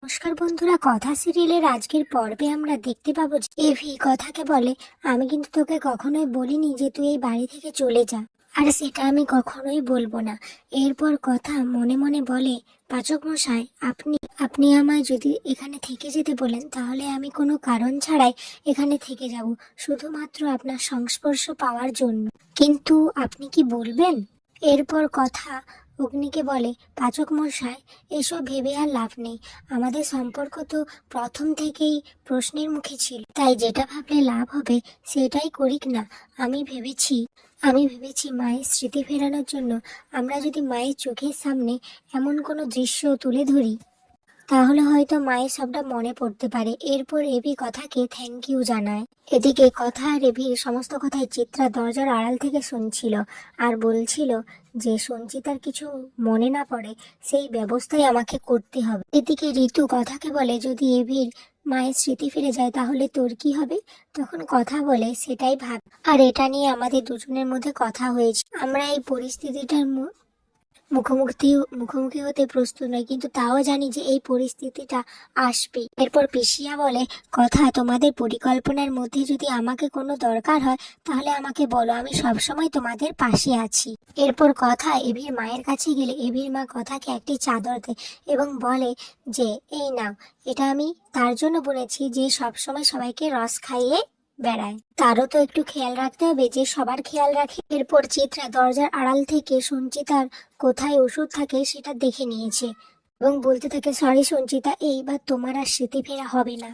নমস্কার বন্ধুরা, কথা সিরিয়ালের আজকের পর্বে আমরা দেখতে পাবো যে এভি কথাকে বলে, আমি কিন্তু তোকে কখনোই বলিনি যে তুই এই বাড়ি থেকে চলে যা, আর সেটা আমি কখনোই বলবো না। এরপর কথা মনে মনে বলে, পাচক মশাই, আপনি আপনি আমায় যদি এখানে থেকে যেতে বলেন তাহলে আমি কোনো কারণ ছাড়াই এখানে থেকে যাব, শুধুমাত্র আপনার সংস্পর্শ পাওয়ার জন্য। কিন্তু আপনি কি বলবেন? এরপর কথা অগ্নিকে বলে, পাচক মশাই, এসব ভেবে আর লাভ নেই। আমাদের সম্পর্ক তো প্রথম থেকেই প্রশ্নের মুখে ছিল, তাই যেটা ভাবলে লাভ হবে সেটাই করিক না। আমি ভেবেছি মায়ের স্মৃতি ফেরানোর জন্য আমরা যদি মায়ের চোখের সামনে এমন কোনো দৃশ্য তুলে ধরি তাহলে হয়তো মায়ের সবটা মনে পড়তে পারে। এরপর এভি কথাকে থ্যাংক ইউ জানায়। এদিকে কথা আর এভির সমস্ত কথাই চিত্রা দরজার আড়াল থেকে শুনছিল আর বলছিল যে সঞ্চিতার কিছু মনে না পড়ে সেই ব্যবস্থাই আমাকে করতে হবে। এদিকে ঋতু কথাকে বলে, যদি এভির মায়ের স্মৃতি ফিরে যায় তাহলে তোর কি হবে? তখন কথা বলে, সেটাই ভাব, আর এটা নিয়ে আমাদের দুজনের মধ্যে কথা হয়েছে। আমরা এই পরিস্থিতিটার মুখোমুখি মুখোমুখি হতে প্রস্তুত নয়, কিন্তু তাও জানি যে এই পরিস্থিতিটা আসবে। এরপর পিসিয়া বলে, কথা, তোমাদের পরিকল্পনার মধ্যে যদি আমাকে কোনো দরকার হয় তাহলে আমাকে বলো, আমি সবসময় তোমাদের পাশে আছি। এরপর কথা এভির মায়ের কাছে গেলে এভির মা কথাকে একটি চাদর দেয় এবং বলে যে এই নাও, এটা আমি তার জন্য বলেছি যে সবসময় সবাইকে রস খাইয়ে বেড়ায়, তারও তো একটু খেয়াল রাখতে হবে যে সবার খেয়াল রাখে। এরপর চিত্রা দরজার আড়াল থেকে সঞ্চিতার কোথায় ওষুধ থাকে সেটা দেখে নিয়েছে এবং বলতে থাকে, সরি সঞ্চিতা, এইবার তোমার আর স্মৃতি ফেরা হবে না।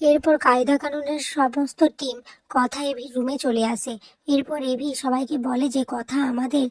এরপর কায়দা কানুনের সমস্ত টিম কথা এভি রুমে চলে আসে। এরপর এভি সবাইকে বলে যে কথা আমাদের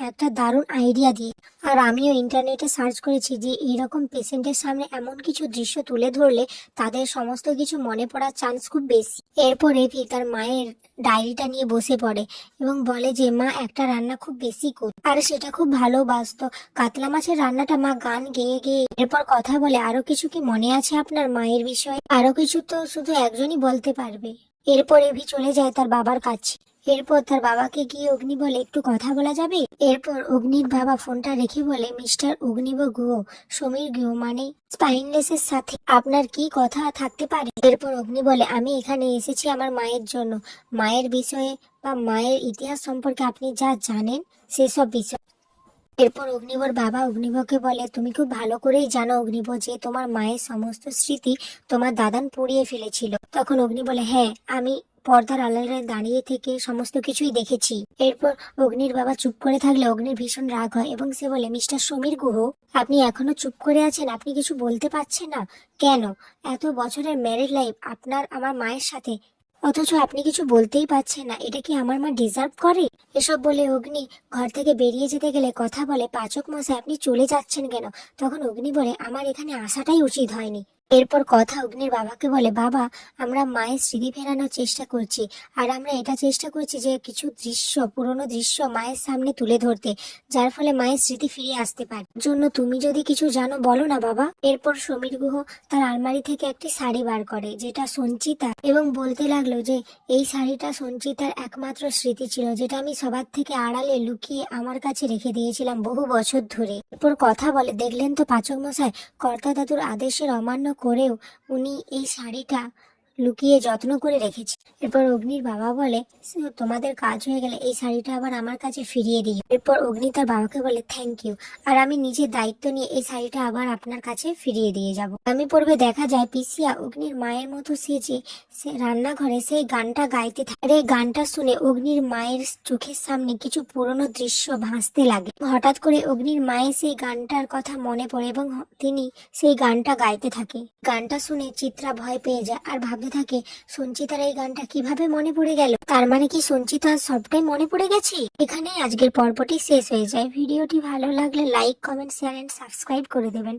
একটা দারুণ আইডিয়া দিয়ে, আর আমিও ইন্টারনেটে সার্চ করেছি যে এরকম পেশেন্টের সামনে এমন কিছু দৃশ্য তুলে ধরলে তাদের সমস্ত কিছু মনে পড়ার চান্স খুব বেশি। এরপর এভি তার মায়ের ডায়েরিটা নিয়ে বসে পড়ে এবং বলে যে মা একটা রান্না খুব বেশি করত আর সেটা খুব ভালোবাসতো, কাতলা মাছের রান্নাটা মা গান গেয়ে গেয়ে। এরপর কথা বলে, আরো কিছু কি মনে আছে আপনার মায়ের বিষয়ে? আরো কিছু তো শুধু একজনই বলতে পারবে। এরপর এভি চলে যায় তার বাবার কাছে। এরপর তার বাবাকে গিয়ে অগ্নি বলে, একটু কথা বলা যাবে? এরপর অগ্নির বাবা ফোনটা রেখে বলে, মিস্টার অগ্নিব গুহ, সমীর গুহ মানে স্পাইনলেসের সাথে আপনার কি কথা থাকতে পারে? এরপর অগ্নি বলে, আমি এখানে এসেছি আমার মায়ের জন্য, মায়ের বিষয়ে বা মায়ের ইতিহাস সম্পর্কে আপনি যা জানেন সেসব বিষয়। এরপর অগ্নিবর বাবা অগ্নিবকে বলে, তুমি খুব ভালো করেই জানো অগ্নিব যে তোমার মায়ের সমস্ত স্মৃতি তোমার দাদান পুড়িয়ে ফেলেছিল। তখন অগ্নি বলে, হ্যাঁ, আমি পর্দার আড়ালে দাঁড়িয়ে থেকে সমস্ত কিছুই দেখেছি। এরপর অগ্নির বাবা চুপ করে থাকলে অগ্নির ভীষণ রাগ হয় এবং সে বলে, মিস্টার সমীর গুহ, আপনি এখনো চুপ করে আছেন? আপনি কিছু বলতে পারছেন না কেন? এত বছরের ম্যারিড লাইফ আপনার আমার মায়ের সাথে, অথচ আপনি কিছু বলতেই পারছেন না। এটা কি আমার মা ডিজার্ভ করে? এসব বলে অগ্নি ঘর থেকে বেরিয়ে যেতে গেলে কথা বলে, পাচক মশাই, আপনি চলে যাচ্ছেন কেন? তখন অগ্নি বলে, আমার এখানে আসাটাই উচিত হয়নি। এরপর কথা অগ্নির বাবাকে বলে, বাবা, আমরা মায়ের স্মৃতি ফেরানোর চেষ্টা করছি, আর আমরা এটা চেষ্টা করছি যে কিছু পুরনো দৃশ্য মায়ের সামনে তুলে ধরতে, যার ফলে মায়ের স্মৃতি ফিরে আসতে পারে। জন্য তুমি যদি কিছু জানো বলো না বাবা। এরপর সমীর গুহ তার আলমারি থেকে একটি শাড়ি বার করে যেটা সঞ্চিতা, এবং বলতে লাগলো যে এই শাড়িটা সঞ্চিতার একমাত্র স্মৃতি ছিল, যেটা আমি সবার থেকে আড়ালে লুকিয়ে আমার কাছে রেখে দিয়েছিলাম বহু বছর ধরে। এরপর কথা বলে, দেখলেন তো পাচক মশাই, কর্তা দাদুর আদেশের অমান্য করেও উনি এই শাড়িটা লুকিয়ে যত্ন করে রেখেছে। এরপর অগ্নির বাবা বলে, তোমাদের কাজ হয়ে গেলে এই শাড়িটা আবার আমার কাছে ফিরিয়ে দিই। এরপর অগ্নি তার বাবাকে বলে, থ্যাংক ইউ, আর আমি নিজের দায়িত্ব নিয়ে এই শাড়িটা আবার আপনার কাছে ফিরিয়ে দিয়ে যাব। আমি পর্বে দেখা যায় পিসিয়া অগ্নির মায়ের মতো সেজে সে রান্নাঘরে সেই গানটা গাইতে থাকে। আর এই গানটা শুনে অগ্নির মায়ের চোখের সামনে কিছু পুরনো দৃশ্য ভাসতে লাগে। হঠাৎ করে অগ্নির মায়ের সেই গানটার কথা মনে পড়ে এবং তিনি সেই গানটা গাইতে থাকে। গানটা শুনে চিত্রা ভয় পেয়ে যায় আর ভাবতে থাকে, সঞ্চিতার এই গানটা কিভাবে মনে পড়ে গেল? তার মানে কি সঞ্চিতার সবটাই মনে পড়ে গেছে? এখানেই আজকের পর্বটি শেষ হয়ে যায়। ভিডিওটি ভালো লাগলে like, comment, share and subscribe করে দেবেন।